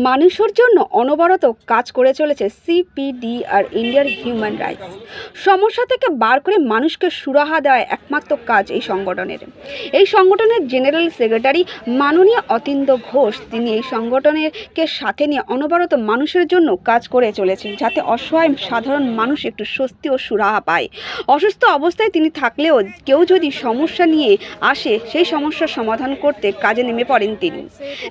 মানুষের জন্য অনবরত কাজ করে চলেছে সিপিডি আর ইন্ডিয়ার হিউম্যান রাইটস। সমস্যা থেকে বার করে মানুষকে সুরাহা দেওয়া একমাত্র কাজ এই সংগঠনের। এই সংগঠনের জেনারেল সেক্রেটারি মাননীয় অতীন্দ্র ঘোষ, তিনি এই সংগঠনকে সাথে নিয়ে অনবরত মানুষের জন্য কাজ করে চলেছেন, যাতে অসহায় সাধারণ মানুষ একটু স্বস্তি ও সুরাহা পায়। অসুস্থ অবস্থায় তিনি থাকলেও কেউ যদি সমস্যা নিয়ে আসে, সেই সমস্যার সমাধান করতে কাজে নেমে পড়েন তিনি।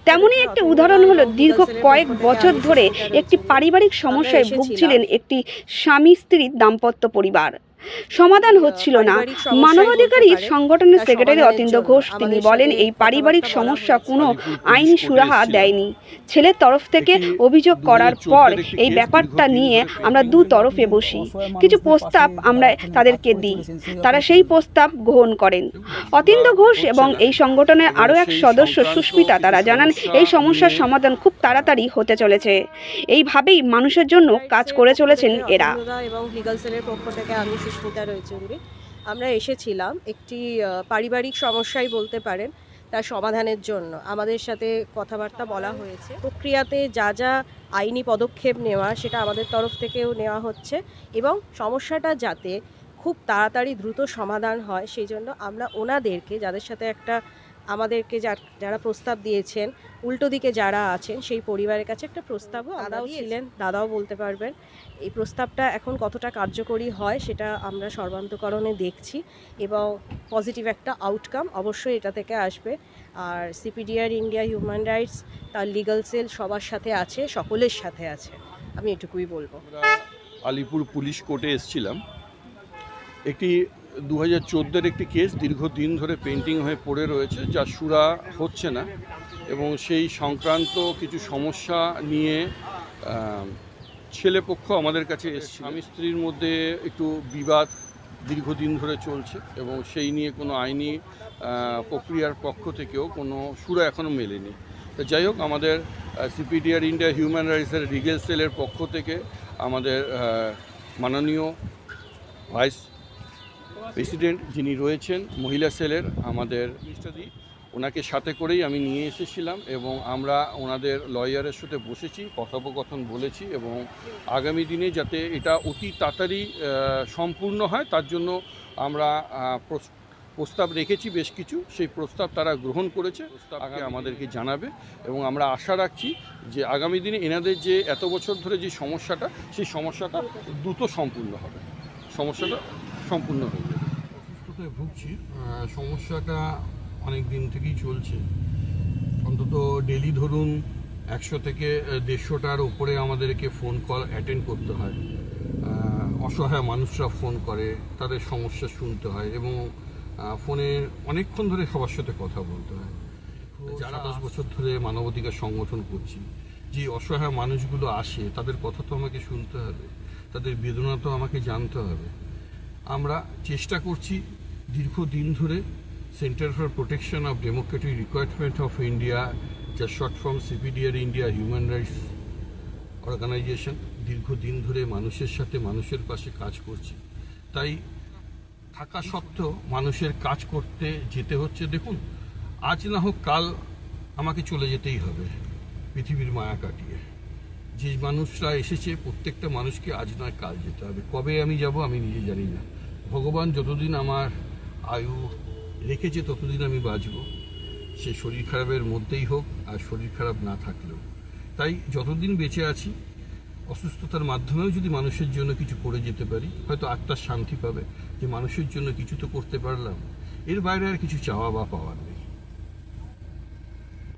তেমনই একটি উদাহরণ হলো, দীর্ঘ কয়েক বছর ধরে একটি পারিবারিক সমস্যায় ভুগছিলেন একটি স্বামী স্ত্রীর দাম্পত্য পরিবার। সমাধান হচ্ছিল না। মানবাধিকারী সংগঠনের সেক্রেটারি অতীন্দ্র ঘোষ, তিনি বলেন, এই পারিবারিক সমস্যা কোনো আইনি সুরাহা দেয়নি। ছেলের তরফ থেকে অভিযোগ করার পর এই ব্যাপারটা নিয়ে আমরা দু তরফে বসি, কিছু প্রস্তাব আমরা তাদেরকে দিই, তারা সেই প্রস্তাব গ্রহণ করেন। অতীন্দ্র ঘোষ এবং এই সংগঠনের আরও এক সদস্য সুস্মিতা, তারা জানান এই সমস্যার সমাধান খুব তাড়াতাড়ি হতে চলেছে। এইভাবেই মানুষের জন্য কাজ করে চলেছেন এরা। এবং লিগাল সেলের পক্ষ থেকে আমি সুস্মিতা রয়েচুন্ডি, আমরা এসেছিলাম একটি পারিবারিক সমস্যাই বলতে পারেন, তার সমাধানের জন্য আমাদের সাথে কথাবার্তা বলা হয়েছে। প্রক্রিয়াতে যা যা আইনি পদক্ষেপ নেওয়া সেটা আমাদের তরফ থেকেও নেওয়া হচ্ছে, এবং সমস্যাটা যাতে খুব তাড়াতাড়ি দ্রুত সমাধান হয় সেই জন্য আমরা ওনাদেরকে, যাদের সাথে একটা আমাদেরকে যারা প্রস্তাব দিয়েছেন, উল্টো দিকে যারা আছেন সেই পরিবারের কাছে একটা প্রস্তাবও দাদাও ছিলেন, দাদাও বলতে পারবেন। এই প্রস্তাবটা এখন কতটা কার্যকরী হয় সেটা আমরা সর্বান্তকরণে দেখছি, এবং পজিটিভ একটা আউটকাম অবশ্যই এটা থেকে আসবে। আর সিপিডিআর ইন্ডিয়া হিউম্যান রাইটস, তার লিগাল সেল সবার সাথে আছে, সকলের সাথে আছে, আমি এটুকুই বলবো। আলিপুর পুলিশ কোর্টে এসেছিলাম। একটি 2014-এর একটি কেস দীর্ঘদিন ধরে পেন্ডিং হয়ে পড়ে রয়েছে, যা সুরা হচ্ছে না, এবং সেই সংক্রান্ত কিছু সমস্যা নিয়ে ছেলেপক্ষ আমাদের কাছে এসেছে। স্বামী স্ত্রীর মধ্যে একটু বিবাদ দীর্ঘদিন ধরে চলছে, এবং সেই নিয়ে কোনো আইনি প্রক্রিয়ার পক্ষ থেকেও কোনো সুরা এখনও মেলেনি। তো যাই হোক, আমাদের সিপিডিআর ইন্ডিয়া হিউম্যান রাইটসের লিগ্যাল সেলের পক্ষ থেকে আমাদের মাননীয় ভাইস প্রেসিডেন্ট যিনি রয়েছেন মহিলা সেলের, আমাদের মিস্টারদি, ওনাকে সাথে করেই আমি নিয়ে এসেছিলাম, এবং আমরা ওনাদের লয়ারের সাথে বসেছি, কথোপকথন বলেছি, এবং আগামী দিনে যাতে এটা অতি তাড়াতাড়ি সম্পূর্ণ হয় তার জন্য আমরা প্রস্তাব রেখেছি বেশ কিছু। সেই প্রস্তাব তারা গ্রহণ করেছে, আগে আমাদেরকে জানাবে, এবং আমরা আশা রাখছি যে আগামী দিনে এনাদের যে এত বছর ধরে যে সমস্যাটা, সেই সমস্যাটা দ্রুত সম্পূর্ণ হবে, সমস্যাটা সম্পূর্ণ হয়ে যাবে। অসুস্থতায় ভুগছি, সমস্যাটা অনেক দিন থেকেই চলছে। অন্তত ডেলি ধরুন 100 থেকে 150টার উপরে আমাদেরকে ফোন কল অ্যাটেন্ড করতে হয়। অসহায় মানুষরা ফোন করে, তাদের সমস্যা শুনতে হয়, এবং ফোনে অনেকক্ষণ ধরে সবার সাথে কথা বলতে হয়। যারা 10 বছর ধরে মানবাধিকার সংগঠন করছি, যে অসহায় মানুষগুলো আসে তাদের কথা তো আমাকে শুনতে হবে, তাদের বেদনা তো আমাকে জানতে হবে। আমরা চেষ্টা করছি দীর্ঘদিন ধরে centre for protection of democratic requirement of India, যা short form CPDR India human rights organisation, দীর্ঘদিন ধরে মানুষের সাথে মানুষের পাশে কাজ করছি। তাই থাকা সত্ত্বেও মানুষের কাজ করতে যেতে হচ্ছে। দেখুন, আজ না হোক কাল আমাকে চলে যেতেই হবে পৃথিবীর মায়া কাটিয়ে। যে মানুষরা এসেছে প্রত্যেকটা মানুষকে আজ নয় কাল যেতে হবে। কবে আমি যাব আমি নিজে জানি না। ভগবান যতদিন আমার আয়ু রেখেছে ততদিন আমি বাঁচব, সে শরীর খারাপের মধ্যেই হোক আর শরীর খারাপ না থাকলেও। তাই যতদিন বেঁচে আছি, অসুস্থতার মাধ্যমেও যদি মানুষের জন্য কিছু করে যেতে পারি, হয়তো আত্মার শান্তি পাবে যে মানুষের জন্য কিছু তো করতে পারলাম। এর বাইরে আর কিছু চাওয়া বা পাওয়ার নেই।